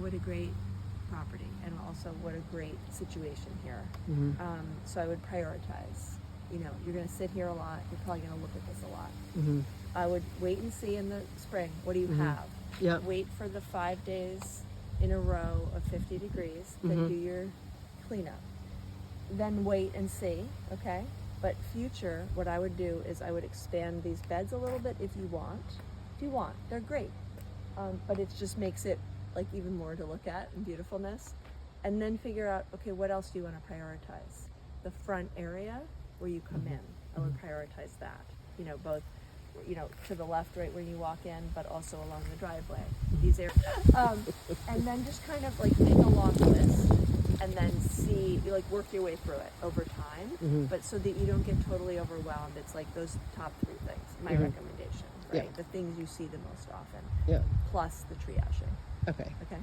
what a great property, and also what a great situation here. So I would prioritize. You know, you're going to sit here a lot. You're probably going to look at this a lot. I would wait and see in the spring. What do you have? Yep. Wait for the 5 days in a row of 50 degrees. Then do your cleanup. Then wait and see. Okay. But future, what I would do is I would expand these beds a little bit if you want. If you want, they're great. But it just makes it like even more to look at and beautifulness. And then figure out, okay, what else do you want to prioritize? The front area where you come in, I would prioritize that. You know, both, you know, to the left, right when you walk in, but also along the driveway. These areas, and then just kind of like make a long list, and then see, you like work your way through it over time. But so that you don't get totally overwhelmed, it's like those top 3 things. My recommendation, right? Yeah. The things you see the most often. Plus the triaging. Okay. Okay.